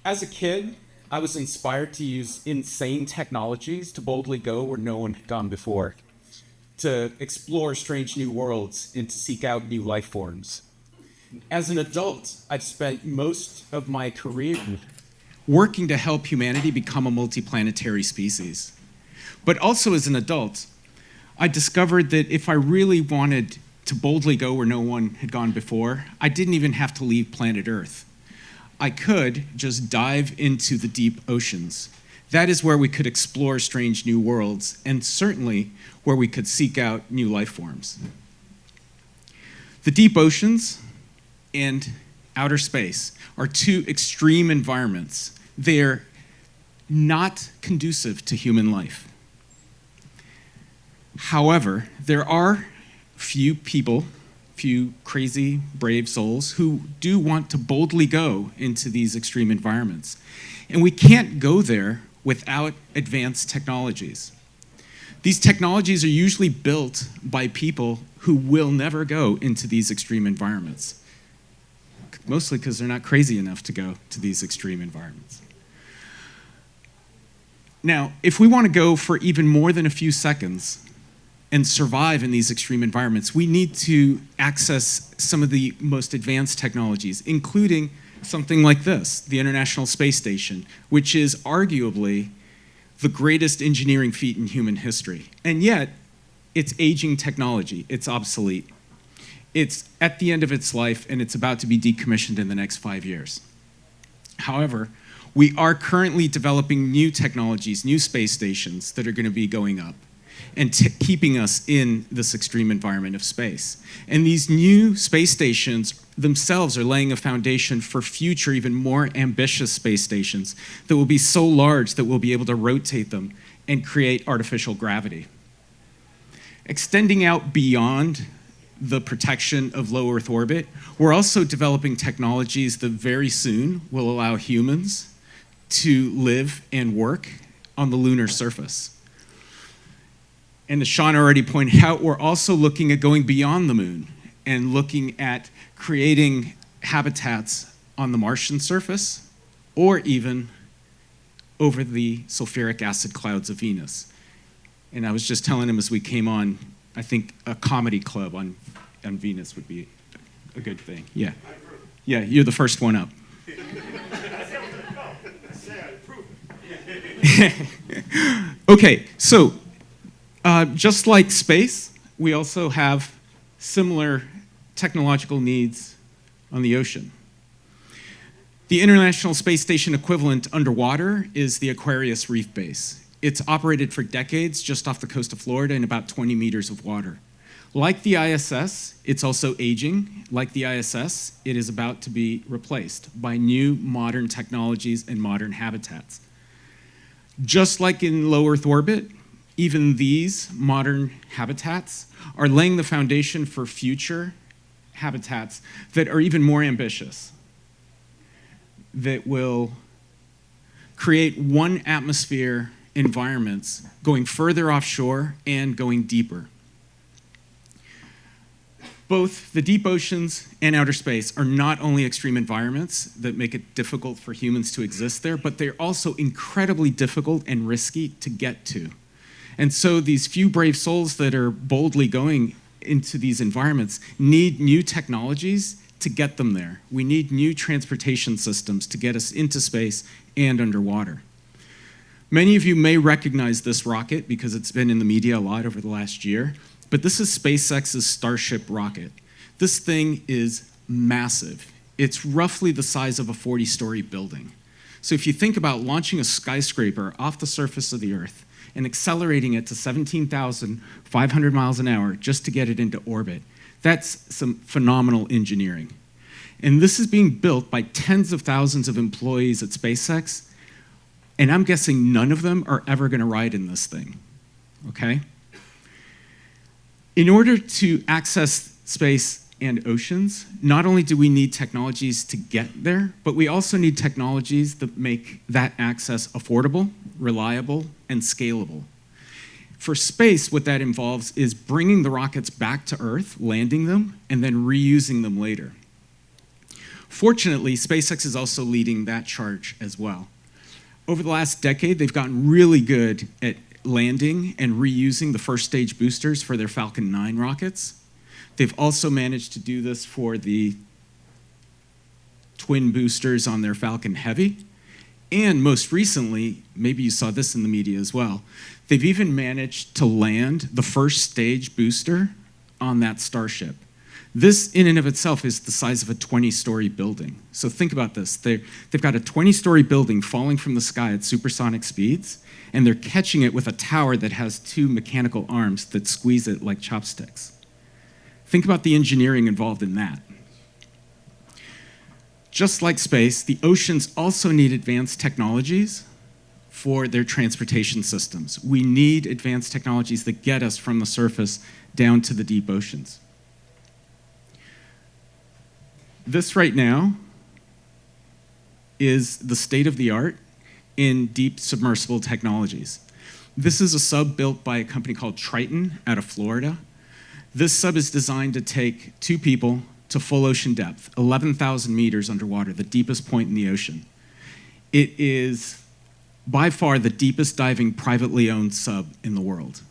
As a kid, I was inspired to use insane technologies to boldly go where no one had gone before, to explore strange new worlds and to seek out new life forms. As an adult, I've spent most of my career working to help humanity become a multiplanetary species. But also as an adult, I discovered that if I really wanted to boldly go where no one had gone before, I didn't even have to leave planet Earth. I could just dive into the deep oceans. That is where we could explore strange new worlds, and certainly where we could seek out new life forms. The deep oceans and outer space are two extreme environments. They're not conducive to human life. However, there are few people, few crazy, brave souls who do want to boldly go into these extreme environments. And we can't go there without advanced technologies. These technologies are usually built by people who will never go into these extreme environments, mostly because they're not crazy enough to go to these extreme environments. Now, if we want to go for even more than a few seconds and survive in these extreme environments, we need to access some of the most advanced technologies, including something like this, the International Space Station, which is arguably the greatest engineering feat in human history. And yet, it's aging technology, it's obsolete. It's at the end of its life, and it's about to be decommissioned in the next 5 years. However, we are currently developing new technologies, new space stations that are going to be going up and keeping us in this extreme environment of space. And these new space stations themselves are laying a foundation for future, even more ambitious space stations that will be so large that we'll be able to rotate them and create artificial gravity. Extending out beyond the protection of low Earth orbit, we're also developing technologies that very soon will allow humans to live and work on the lunar surface. And as Sean already pointed out, we're also looking at going beyond the moon and looking at creating habitats on the Martian surface or even over the sulfuric acid clouds of Venus. And I was just telling him as we came on, I think a comedy club on Venus would be a good thing. Yeah. Yeah, you're the first one up. Okay, so just like space, we also have similar technological needs on the ocean. The International Space Station equivalent underwater is the Aquarius Reef Base. It's operated for decades just off the coast of Florida in about 20 meters of water. Like the ISS, it's also aging. Like the ISS, it is about to be replaced by new modern technologies and modern habitats. Just like in low Earth orbit, even these modern habitats are laying the foundation for future habitats that are even more ambitious, that will create one atmosphere environments going further offshore and going deeper. Both the deep oceans and outer space are not only extreme environments that make it difficult for humans to exist there, but they're also incredibly difficult and risky to get to. And so these few brave souls that are boldly going into these environments need new technologies to get them there. We need new transportation systems to get us into space and underwater. Many of you may recognize this rocket because it's been in the media a lot over the last year, but this is SpaceX's Starship rocket. This thing is massive. It's roughly the size of a 40-story building. So if you think about launching a skyscraper off the surface of the Earth and accelerating it to 17,500 miles an hour just to get it into orbit, that's some phenomenal engineering. And this is being built by tens of thousands of employees at SpaceX, and I'm guessing none of them are ever going to ride in this thing, okay? In order to access space and oceans, not only do we need technologies to get there, but we also need technologies that make that access affordable, reliable, and scalable. For space, what that involves is bringing the rockets back to Earth, landing them, and then reusing them later. Fortunately, SpaceX is also leading that charge as well. Over the last decade, they've gotten really good at landing and reusing the first stage boosters for their Falcon 9 rockets. They've also managed to do this for the twin boosters on their Falcon Heavy. And most recently, maybe you saw this in the media as well, they've even managed to land the first stage booster on that Starship. This in and of itself is the size of a 20-story building. So think about this. They've got a 20-story building falling from the sky at supersonic speeds, and they're catching it with a tower that has two mechanical arms that squeeze it like chopsticks. Think about the engineering involved in that. Just like space, the oceans also need advanced technologies for their transportation systems. We need advanced technologies that get us from the surface down to the deep oceans. This right now is the state of the art in deep submersible technologies. This is a sub built by a company called Triton out of Florida. This sub is designed to take 2 people to full ocean depth, 11,000 meters underwater, the deepest point in the ocean. It is by far the deepest diving privately owned sub in the world.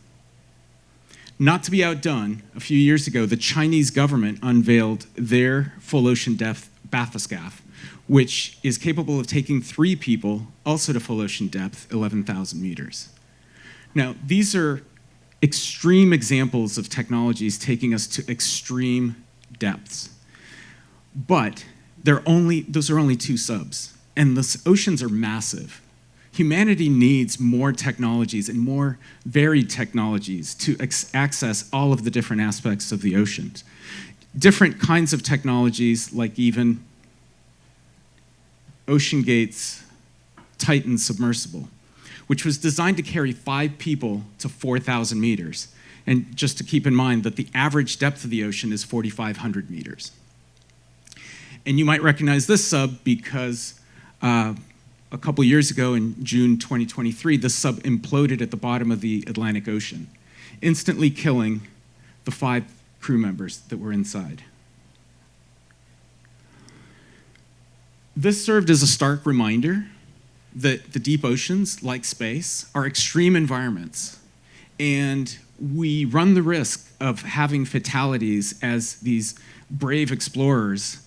Not to be outdone, a few years ago, the Chinese government unveiled their full ocean depth bathyscaphe, which is capable of taking 3 people also to full ocean depth, 11,000 meters. Now, these are extreme examples of technologies taking us to extreme depths. But those are only 2 subs, and the oceans are massive. Humanity needs more technologies and more varied technologies to access all of the different aspects of the oceans. Different kinds of technologies, like even OceanGate's Titan submersible, which was designed to carry 5 people to 4,000 meters. And just to keep in mind that the average depth of the ocean is 4,500 meters. And you might recognize this sub because a couple years ago in June 2023, the sub imploded at the bottom of the Atlantic Ocean, instantly killing the 5 crew members that were inside. This served as a stark reminder that the deep oceans, like space, are extreme environments. And we run the risk of having fatalities as these brave explorers